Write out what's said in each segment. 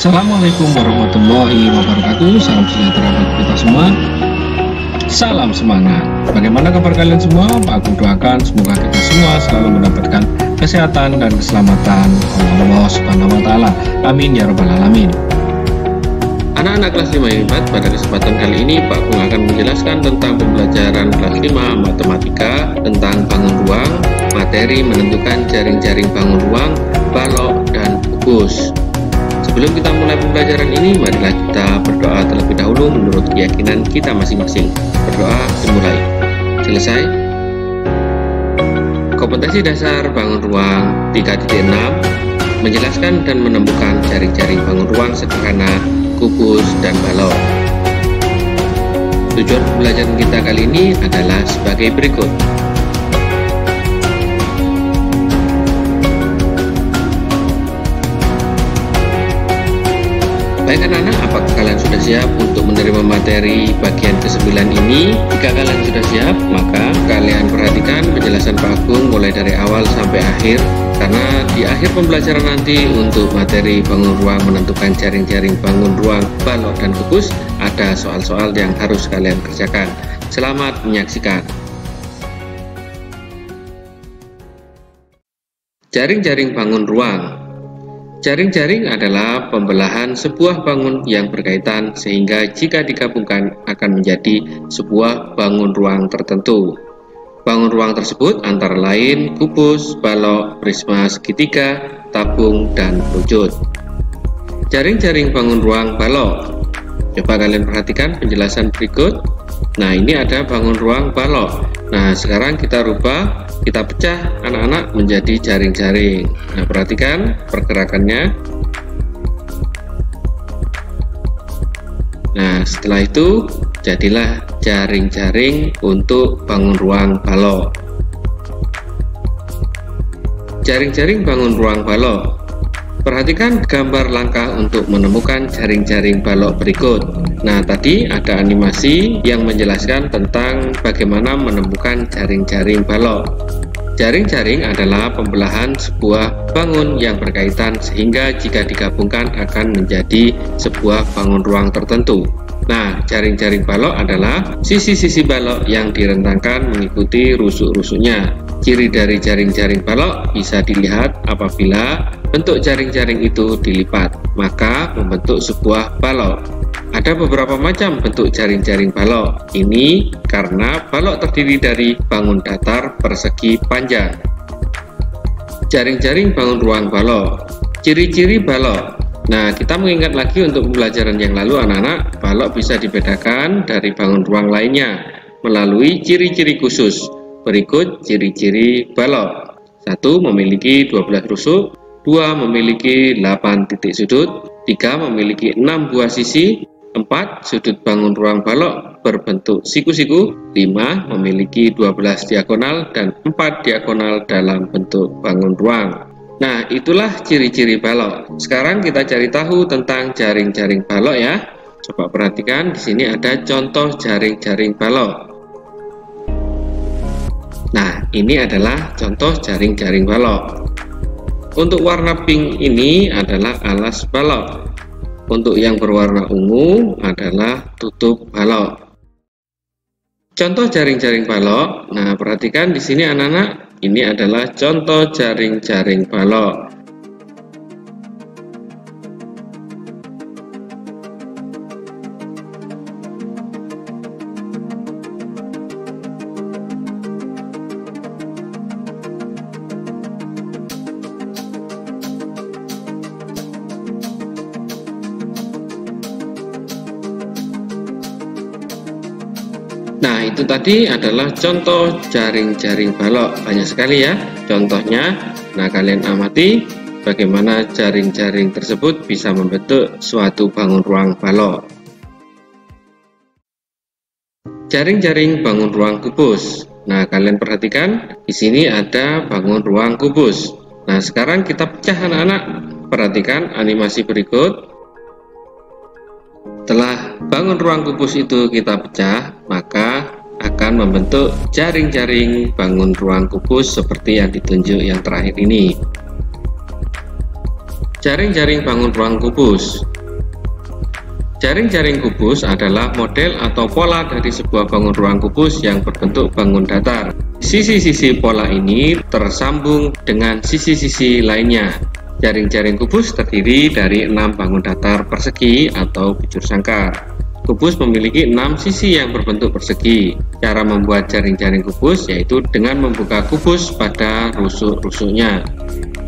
Assalamualaikum warahmatullahi wabarakatuh. Salam sejahtera bagi kita semua. Salam semangat. Bagaimana kabar kalian semua? Aku doakan semoga kita semua selalu mendapatkan kesehatan dan keselamatan Allah Subhanahu wa taala. Amin ya rabbal alamin. Anak-anak kelas 5 IPA, pada kesempatan kali ini Pak Gung akan menjelaskan tentang pembelajaran kelas 5 matematika tentang bangun ruang, materi menentukan jaring-jaring bangun ruang, balok, dan kubus. Sebelum kita mulai pembelajaran ini, marilah kita berdoa terlebih dahulu menurut keyakinan kita masing-masing. Berdoa dimulai. Selesai. Kompetensi dasar bangun ruang 3.6 menjelaskan dan menemukan jaring-jaring bangun ruang sederhana, kubus, dan balok. Tujuan pembelajaran kita kali ini adalah sebagai berikut. Baik anak-anak, apakah kalian sudah siap untuk menerima materi bagian ke-9 ini? Jika kalian sudah siap, maka kalian perhatikan penjelasan Pak Gung mulai dari awal sampai akhir, karena di akhir pembelajaran nanti untuk materi bangun ruang menentukan jaring-jaring bangun ruang, balok, dan kubus, ada soal-soal yang harus kalian kerjakan. Selamat menyaksikan. Jaring-jaring bangun ruang. Jaring-jaring adalah pembelahan sebuah bangun yang berkaitan sehingga jika digabungkan akan menjadi sebuah bangun ruang tertentu. Bangun ruang tersebut antara lain kubus, balok, prisma segitiga, tabung, dan wujud. Jaring-jaring bangun ruang balok. Coba kalian perhatikan penjelasan berikut. Nah, ini ada bangun ruang balok. Nah, sekarang kita rubah, kita pecah anak-anak menjadi jaring-jaring. Nah, perhatikan pergerakannya. Nah, setelah itu jadilah jaring-jaring untuk bangun ruang balok. Jaring-jaring bangun ruang balok. Perhatikan gambar langkah untuk menemukan jaring-jaring balok berikut. Nah, tadi ada animasi yang menjelaskan tentang bagaimana menemukan jaring-jaring balok. Jaring-jaring adalah pembelahan sebuah bangun yang berkaitan sehingga jika digabungkan akan menjadi sebuah bangun ruang tertentu. Nah, jaring-jaring balok adalah sisi-sisi balok yang direntangkan mengikuti rusuk-rusuknya. Ciri dari jaring-jaring balok bisa dilihat apabila bentuk jaring-jaring itu dilipat, maka membentuk sebuah balok. Ada beberapa macam bentuk jaring-jaring balok. Ini karena balok terdiri dari bangun datar persegi panjang. Jaring-jaring bangun ruang balok. Ciri-ciri balok. Nah, kita mengingat lagi untuk pembelajaran yang lalu anak-anak, balok bisa dibedakan dari bangun ruang lainnya melalui ciri-ciri khusus. Berikut ciri-ciri balok. 1. Memiliki 12 rusuk. 2. Memiliki 8 titik sudut. 3. Memiliki 6 buah sisi. 4. Sudut bangun ruang balok berbentuk siku-siku. 5. Memiliki 12 diagonal dan 4 diagonal dalam bentuk bangun ruang. Nah, itulah ciri-ciri balok. Sekarang kita cari tahu tentang jaring-jaring balok ya. Coba perhatikan, di sini ada contoh jaring-jaring balok. Nah, ini adalah contoh jaring-jaring balok. Untuk warna pink ini adalah alas balok. Untuk yang berwarna ungu adalah tutup balok. Contoh jaring-jaring balok. Nah, perhatikan di sini anak-anak, ini adalah contoh jaring-jaring balok. Nah, itu tadi adalah contoh jaring-jaring balok. Banyak sekali ya contohnya. Nah, kalian amati bagaimana jaring-jaring tersebut bisa membentuk suatu bangun ruang balok. Jaring-jaring bangun ruang kubus. Nah, kalian perhatikan di sini ada bangun ruang kubus. Nah, sekarang kita pecah anak-anak. Perhatikan animasi berikut. Setelah bangun ruang kubus itu kita pecah, maka akan membentuk jaring-jaring bangun ruang kubus seperti yang ditunjuk yang terakhir ini. Jaring-jaring bangun ruang kubus. Jaring-jaring kubus adalah model atau pola dari sebuah bangun ruang kubus yang berbentuk bangun datar. Sisi-sisi pola ini tersambung dengan sisi-sisi lainnya. Jaring-jaring kubus terdiri dari 6 bangun datar persegi atau bujur sangkar. Kubus memiliki 6 sisi yang berbentuk persegi. Cara membuat jaring-jaring kubus yaitu dengan membuka kubus pada rusuk-rusuknya.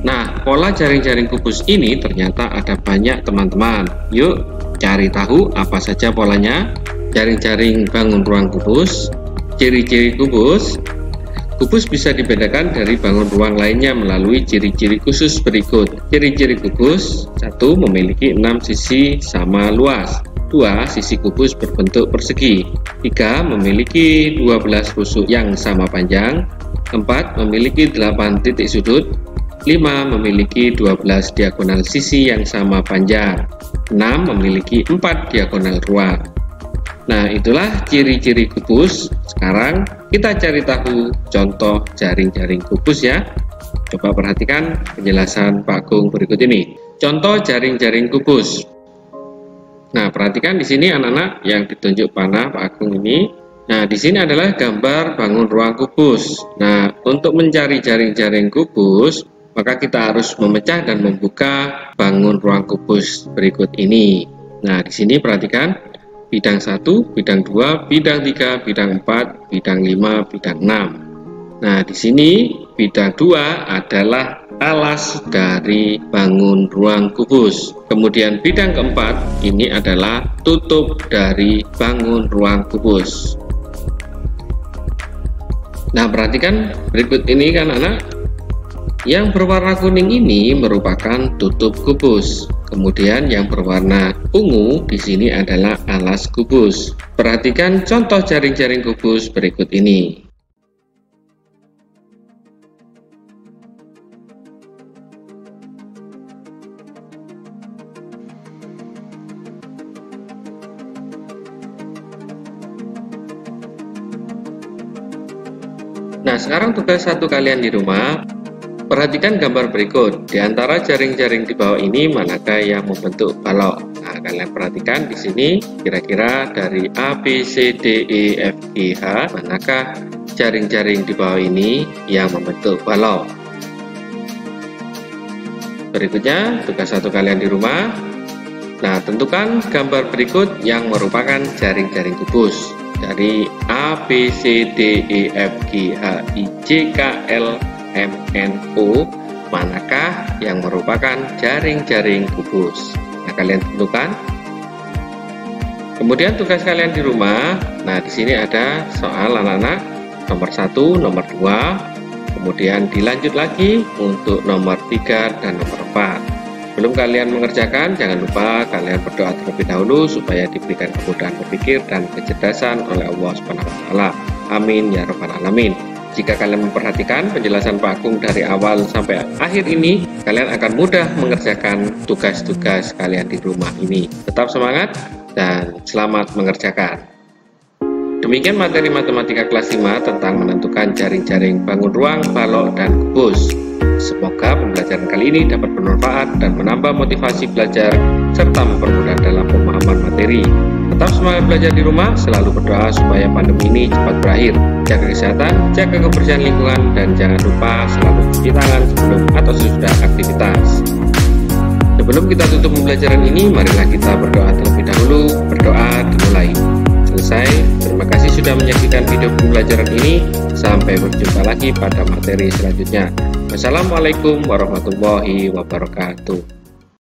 Nah, pola jaring-jaring kubus ini ternyata ada banyak teman-teman. Yuk, cari tahu apa saja polanya. Jaring-jaring bangun ruang kubus. Ciri-ciri kubus. Kubus bisa dibedakan dari bangun ruang lainnya melalui ciri-ciri khusus berikut. Ciri-ciri kubus: 1. Memiliki 6 sisi sama luas. 2. Sisi kubus berbentuk persegi. 3. Memiliki 12 rusuk yang sama panjang. 4. Memiliki 8 titik sudut. 5. Memiliki 12 diagonal sisi yang sama panjang. 6. Memiliki 4 diagonal ruang. Nah, itulah ciri-ciri kubus. Sekarang kita cari tahu contoh jaring-jaring kubus ya. Coba perhatikan penjelasan Pak Agung berikut ini. Contoh jaring-jaring kubus. Nah, perhatikan di sini anak-anak yang ditunjuk panah Pak Agung ini. Nah, di sini adalah gambar bangun ruang kubus. Nah, untuk mencari jaring-jaring kubus, maka kita harus memecah dan membuka bangun ruang kubus berikut ini. Nah, di sini perhatikan bidang 1, bidang 2, bidang 3, bidang 4, bidang 5, bidang 6. Nah, di sini bidang 2 adalah alas dari bangun ruang kubus. Kemudian bidang keempat ini adalah tutup dari bangun ruang kubus. Nah, perhatikan berikut ini kan anak. Yang berwarna kuning ini merupakan tutup kubus. Kemudian yang berwarna ungu di sini adalah alas kubus. Perhatikan contoh jaring-jaring kubus berikut ini. Nah, sekarang tugas satu kalian di rumah. Perhatikan gambar berikut. Di antara jaring-jaring di bawah ini manakah yang membentuk balok? Nah, kalian perhatikan di sini kira-kira dari A, B, C, D, E, F, G, H, manakah jaring-jaring di bawah ini yang membentuk balok? Berikutnya tugas satu kalian di rumah. Nah, tentukan gambar berikut yang merupakan jaring-jaring kubus. Dari A, B, C, D, E, F, G, H, I, J, K, L, M, N, O, manakah yang merupakan jaring-jaring kubus? Nah, kalian tentukan. Kemudian tugas kalian di rumah. Nah, di sini ada soal anak-anak nomor 1, nomor 2, kemudian dilanjut lagi untuk nomor 3 dan nomor 4. Belum kalian mengerjakan, jangan lupa kalian berdoa terlebih dahulu supaya diberikan kemudahan berpikir dan kecerdasan oleh Allah SWT. Amin ya rabbal alamin. Jika kalian memperhatikan penjelasan Pak Agung dari awal sampai akhir ini, kalian akan mudah mengerjakan tugas-tugas kalian di rumah ini. Tetap semangat dan selamat mengerjakan. Demikian materi matematika kelas 5 tentang menentukan jaring-jaring bangun ruang, balok, dan kubus. Semoga pembelajaran kali ini dapat bermanfaat dan menambah motivasi belajar serta mempermudah dalam pemahaman materi. Tetap semangat belajar di rumah, selalu berdoa supaya pandemi ini cepat berakhir. Jaga kesehatan, jaga kebersihan lingkungan, dan jangan lupa selalu cuci tangan sebelum atau sesudah aktivitas. Sebelum kita tutup pembelajaran ini, marilah kita berdoa terlebih dahulu. Berdoa dimulai. Selesai. Terima kasih sudah menyaksikan video pembelajaran ini. Sampai berjumpa lagi pada materi selanjutnya. Wassalamualaikum warahmatullahi wabarakatuh.